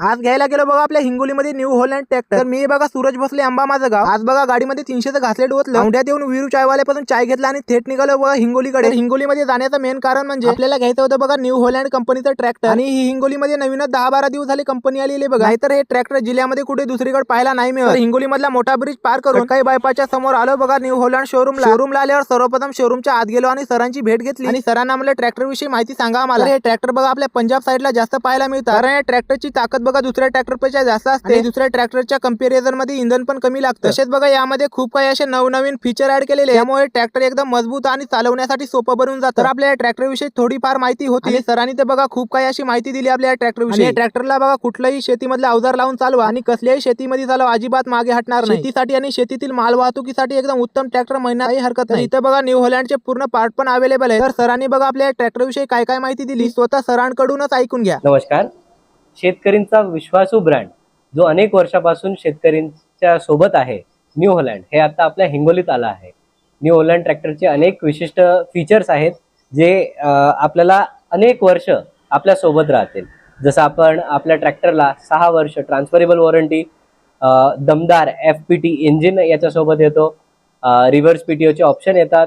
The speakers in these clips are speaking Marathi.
आज घ्यायला गेलो बघा आपल्या हिंगोलीमध्ये न्यू हॉलँड ट्रॅक्टर। मी बघा सूरज भोसले आंबा माझं गाव। आज बघा गाडीमध्ये 300चं घासलेट ओतलं, औंढ्यात येऊन वीरू चायवाल्यापासून चाय घेतला आणि थेट निघालो बघा हिंगोलीकडे। हिंगोलीमध्ये जाण्याचं मेन कारण म्हणजे आपल्याला घ्यायचं होतं बघा न्यू हॉलँड कंपनीचं ट्रॅक्टर, आणि ही हिंगोलीमध्ये नवीनच 10-12 दिवस झाले कंपनी आलेली बघा। नाहीतर हे ट्रॅक्टर जिल्ह्यामध्ये कुठे दुसरीकडे पाहायला नाही मिळत। हिंगोली मधला मोठा ब्रिज पार करून काही बायपासच्या समोर आलो बघा न्यू हॉलँड शोरूमला आल्यावर सर्वप्रथम शोरूमच्या आत गेलो आणि सरांची भेट घेतली आणि सरांना म्हणलं ट्रॅक्टर विषयी माहिती सांगा आम्हाला। हे ट्रॅक्टर बघा आपल्या पंजाब साईडला जास्त पाहायला मिळतात, कारण या ट्रॅक्टरची ताकद बघा दुसऱ्या ट्रॅक्टर पेक्षा जास्त असते। दुसऱ्या ट्रॅक्टरच्या कंपॅरिझन मध्ये इंधन पण कमी लागतं। तसेच बघा यामध्ये खूप काही असे नवनवीन फीचर ऍड केलेले, त्यामुळे ट्रॅक्टर एकदम मजबूत आणि चालवण्यासाठी सोपं बनून जातं। तर आपल्या ट्रॅक्टर विषयी थोडीफार माहिती होती आणि सरांनी ते बघा खूप काही अशी माहिती दिली आपल्या ट्रॅक्टर विषयी। ट्रॅक्टरला बघा कुठलंही शेतीमधलं अवजार लावून चालवा आणि कसल्याही शेतीमध्ये चालवा, अजिबात मागे हटणार नाही। शेतीसाठी आणि शेतीतील माल वाहतुकीसाठी एकदम उत्तम ट्रॅक्टर म्हणण्यात काही हरकत नाही। इथं बघा न्यू हॉलँडचे पूर्ण पार्ट पण अवेलेबल आहे। तर सरांनी बघा आपल्या ट्रॅक्टर विषयी काय काय माहिती दिली स्वतः सरांकडूनच ऐकून घ्या। नमस्कार। शेतकरींचा विश्वासू ब्रँड जो अनेक वर्षापासून शेतकऱ्यांच्या सोबत आहे, न्यू हॉलँड, हे आता आपल्या हिंगोलीत आला आहे। न्यू हॉलँड ट्रॅक्टरचे अनेक विशिष्ट फीचर्स आहेत जे आपल्याला अनेक वर्ष आपल्या सोबत राहतील। जसं आपण आपल्या ट्रॅक्टरला 6 वर्ष ट्रान्सफरेबल वॉरंटी, दमदार FPT इंजिन याच्यासोबत येतो, रिव्हर्स PTOचे ऑप्शन येतात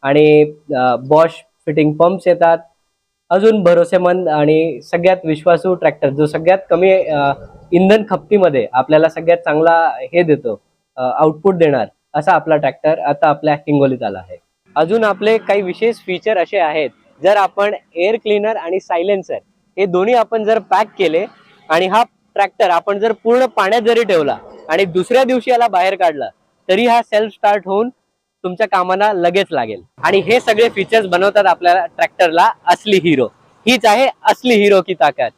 आणि बॉश फिटिंग पंप्स येतात। अजून भरोसेमंद आणि सगळ्यात विश्वासू ट्रॅक्टर जो सगळ्यात कमी इंधन खपतीमध्ये आपल्याला सगळ्यात चांगला हे देतो, आउटपुट देणार असा आपला ट्रॅक्टर आता आपल्या हिंगोलीत आला आहे। अजून आपले काही विशेष फीचर असे आहेत, जर आपण एअर क्लीनर आणि सायलेन्सर हे दोन्ही आपण जर पॅक केले आणि हा ट्रॅक्टर आपण जर पूर्ण पाण्यात जरी ठेवला आणि दुसऱ्या दिवशी याला बाहेर काढला तरी हा सेल्फ स्टार्ट होऊन तुमच्या कामाला लगेच लागेल। आणि हे सगळे फीचर्स बनवतात आपल्या ट्रॅक्टरला असली हिरो। हीच आहे असली हिरो की ताकद।